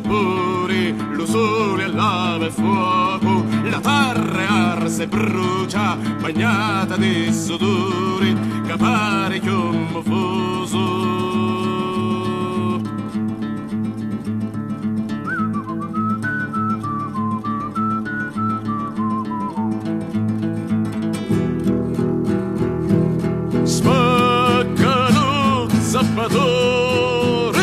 sapori, lo sole lava e fuoco, la terra arse brucia, bagnata di sudore, che pare chiommo fuso. Spaccano zappatori,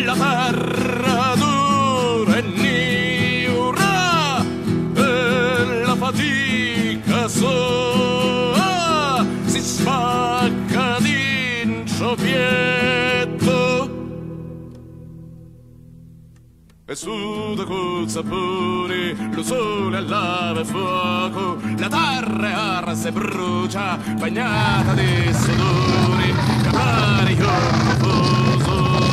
la terra dura e niura, e la fatica sola si spacca d'inciopietto. E su da col sapore, lo sole lava e fuoco, la terra arse e brucia, bagnata di sudore, che pare confuso.